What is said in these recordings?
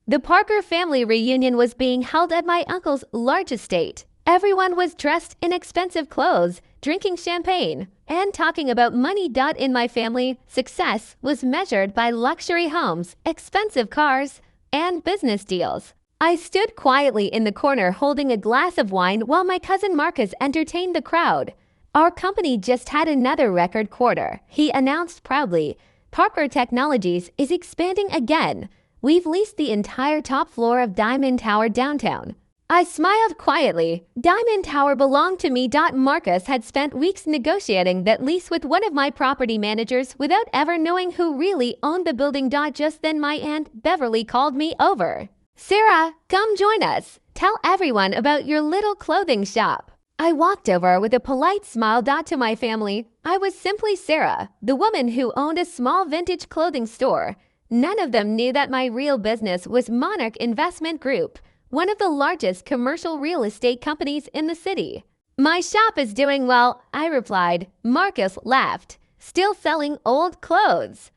The Parker family reunion was being held at my uncle's large estate. Everyone was dressed in expensive clothes, drinking champagne, and talking about money. In my family, success was measured by luxury homes, expensive cars, and business deals. I stood quietly in the corner holding a glass of wine while my cousin Marcus entertained the crowd. Our company just had another record quarter, he announced proudly. Parker Technologies is expanding again. We've leased the entire top floor of Diamond Tower downtown. I smiled quietly. Diamond Tower belonged to me. Marcus had spent weeks negotiating that lease with one of my property managers without ever knowing who really owned the building. Just then my Aunt Beverly called me over. "Sarah, come join us. Tell everyone about your little clothing shop." I walked over with a polite smile. To my family, I was simply Sarah, the woman who owned a small vintage clothing store. None of them knew that my real business was Monarch Investment Group, one of the largest commercial real estate companies in the city. "My shop is doing well," I replied. Marcus laughed. "Still selling old clothes?"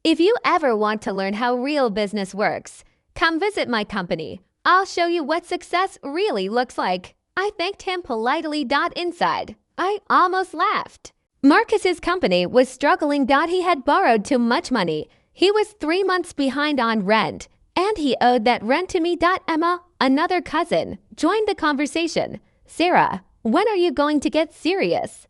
If you ever want to learn how real business works, come visit my company. I'll show you what success really looks like. I thanked him politely. Inside, I almost laughed. Marcus's company was struggling. He had borrowed too much money. He was 3 months behind on rent, and he owed that rent to me. Emma, another cousin, joined the conversation. "Sarah, when are you going to get serious?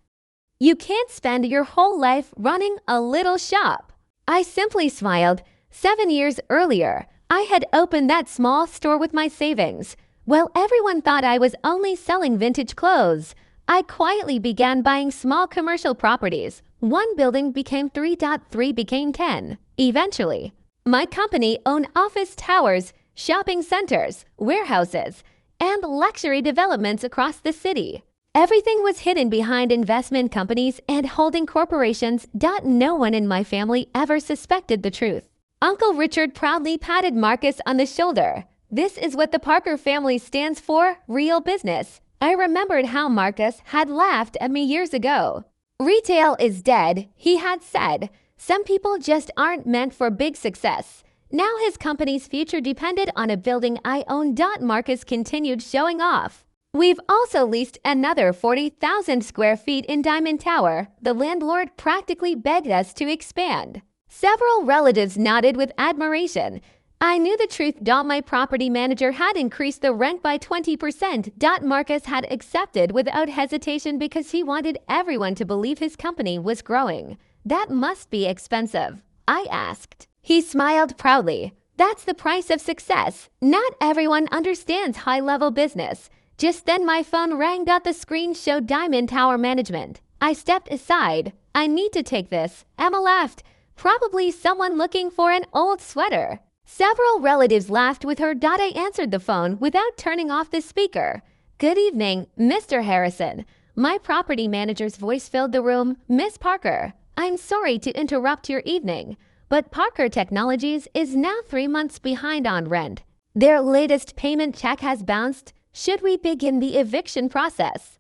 You can't spend your whole life running a little shop." I simply smiled. 7 years earlier, I had opened that small store with my savings. While everyone thought I was only selling vintage clothes, I quietly began buying small commercial properties. One building became 3. 3 became 10. Eventually, my company owned office towers, shopping centers, warehouses, and luxury developments across the city. Everything was hidden behind investment companies and holding corporations. No one in my family ever suspected the truth. Uncle Richard proudly patted Marcus on the shoulder. "This is what the Parker family stands for, real business." I remembered how Marcus had laughed at me years ago. "Retail is dead," he had said. "Some people just aren't meant for big success." Now his company's future depended on a building I owned. Marcus continued showing off. "We've also leased another 40,000 square feet in Diamond Tower. The landlord practically begged us to expand." Several relatives nodded with admiration. I knew the truth. My property manager had increased the rent by 20%. Marcus had accepted without hesitation because he wanted everyone to believe his company was growing. "That must be expensive," I asked. He smiled proudly. "That's the price of success. Not everyone understands high-level business." Just then my phone rang. The screen showed Diamond Tower Management. I stepped aside. "I need to take this." Emma laughed. "Probably someone looking for an old sweater." Several relatives laughed with her. I answered the phone without turning off the speaker. "Good evening, Mr. Harrison." My property manager's voice filled the room. "Miss Parker, I'm sorry to interrupt your evening, but Parker Technologies is now 3 months behind on rent. Their latest payment check has bounced. Should we begin the eviction process?"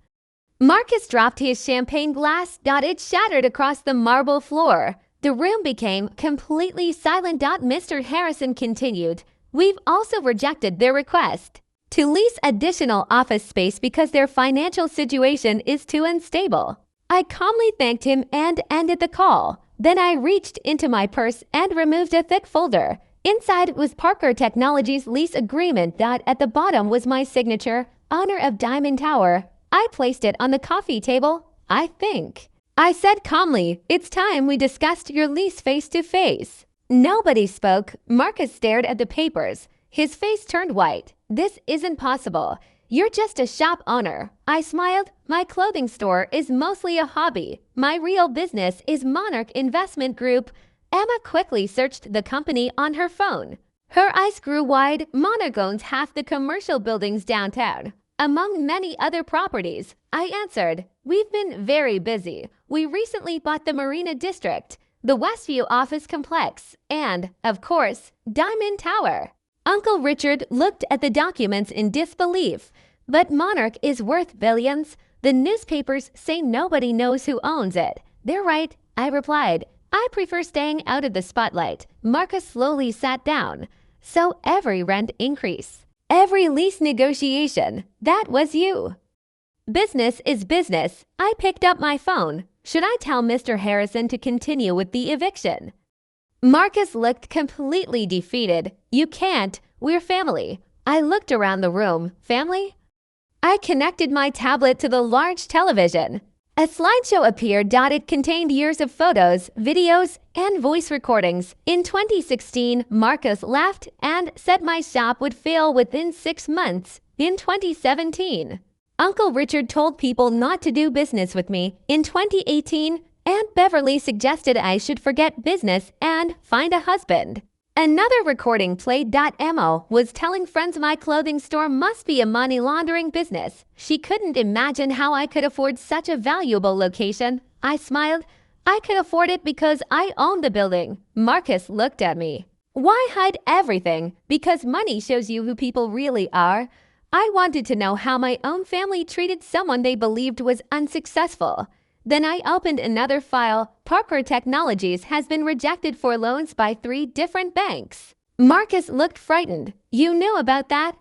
Marcus dropped his champagne glass. It shattered across the marble floor. The room became completely silent. Mr. Harrison continued. "We've also rejected their request to lease additional office space because their financial situation is too unstable." I calmly thanked him and ended the call. Then I reached into my purse and removed a thick folder. Inside was Parker Technologies' lease agreement. At the bottom was my signature, owner of Diamond Tower. I placed it on the coffee table. "I think," I said calmly, "it's time we discussed your lease face to face." Nobody spoke. Marcus stared at the papers. His face turned white. "This isn't possible. You're just a shop owner." I smiled. "My clothing store is mostly a hobby. My real business is Monarch Investment Group." Emma quickly searched the company on her phone. Her eyes grew wide. "Monarch owns half the commercial buildings downtown, among many other properties." I answered. "We've been very busy. We recently bought the Marina District, the Westview office complex, and, of course, Diamond Tower." Uncle Richard looked at the documents in disbelief. "But Monarch is worth billions. The newspapers say nobody knows who owns it." "They're right," I replied. "I prefer staying out of the spotlight." Marcus slowly sat down. So every rent increase, every lease negotiation, that was you. Business is business. I picked up my phone. Should I tell Mr. Harrison to continue with the eviction? Marcus looked completely defeated. You can't. We're family. I looked around the room. Family? I connected my tablet to the large television. A slideshow appeared. It contained years of photos, videos, and voice recordings. In 2016, Marcus laughed and said my shop would fail within 6 months. In 2017, Uncle Richard told people not to do business with me. In 2018, Aunt Beverly suggested I should forget business and find a husband. Another recording played. Emma was telling friends my clothing store must be a money laundering business. She couldn't imagine how I could afford such a valuable location. I smiled. I could afford it because I own the building. Marcus looked at me. Why hide everything? Because money shows you who people really are. I wanted to know how my own family treated someone they believed was unsuccessful. Then I opened another file. Parker Technologies has been rejected for loans by 3 different banks. Marcus looked frightened. You knew about that?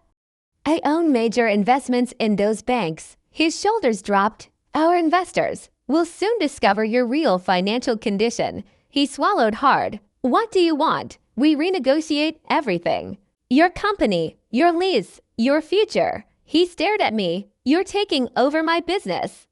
I own major investments in those banks. His shoulders dropped. Our investors will soon discover your real financial condition. He swallowed hard. What do you want? We renegotiate everything. Your company, your lease, your future. He stared at me. You're taking over my business.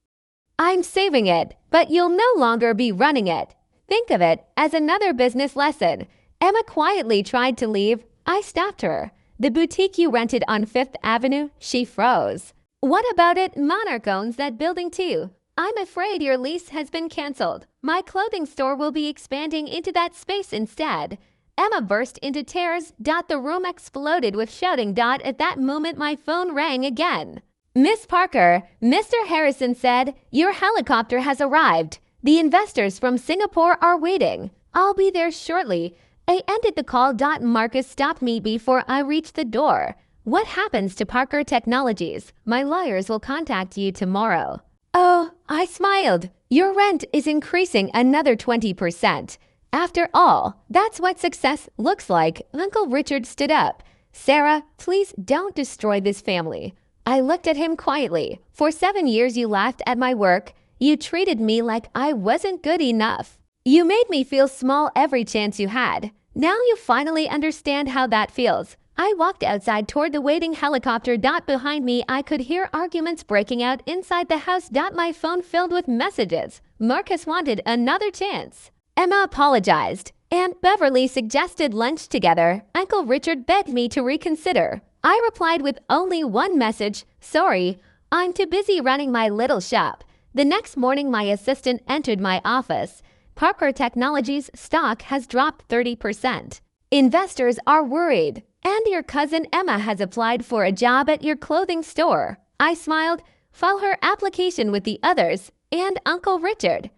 I'm saving it, but you'll no longer be running it. Think of it as another business lesson. Emma quietly tried to leave. I stopped her. The boutique you rented on 5th Avenue, she froze. What about it? Monarch owns that building too. I'm afraid your lease has been canceled. My clothing store will be expanding into that space instead. Emma burst into tears. The room exploded with shouting. At that moment, my phone rang again. Miss Parker, Mr. Harrison said, your helicopter has arrived. The investors from Singapore are waiting. I'll be there shortly. I ended the call. Marcus stopped me before I reached the door. What happens to Parker Technologies? My lawyers will contact you tomorrow. Oh, I smiled. Your rent is increasing another 20%. After all, that's what success looks like. Uncle Richard stood up. Sarah, please don't destroy this family. I looked at him quietly. For 7 years you laughed at my work. You treated me like I wasn't good enough. You made me feel small every chance you had. Now you finally understand how that feels. I walked outside toward the waiting helicopter. Behind me I could hear arguments breaking out inside the house. My phone filled with messages. Marcus wanted another chance. Emma apologized. Aunt Beverly suggested lunch together. Uncle Richard begged me to reconsider. I replied with only one message, sorry, I'm too busy running my little shop. The next morning my assistant entered my office. Parker Technologies stock has dropped 30%. Investors are worried. And your cousin Emma has applied for a job at your clothing store. I smiled. File her application with the others and Uncle Richard.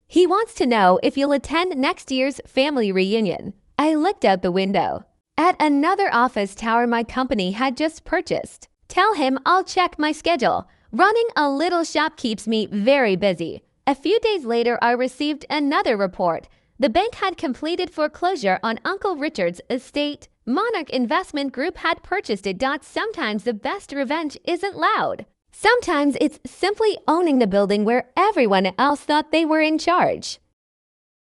He wants to know if you'll attend next year's family reunion. I looked out the window. At another office tower my company had just purchased. Tell him I'll check my schedule. Running a little shop keeps me very busy. A few days later I received another report. The bank had completed foreclosure on Uncle Richard's estate. Monarch Investment Group had purchased it. Sometimes the best revenge isn't loud. Sometimes it's simply owning the building where everyone else thought they were in charge.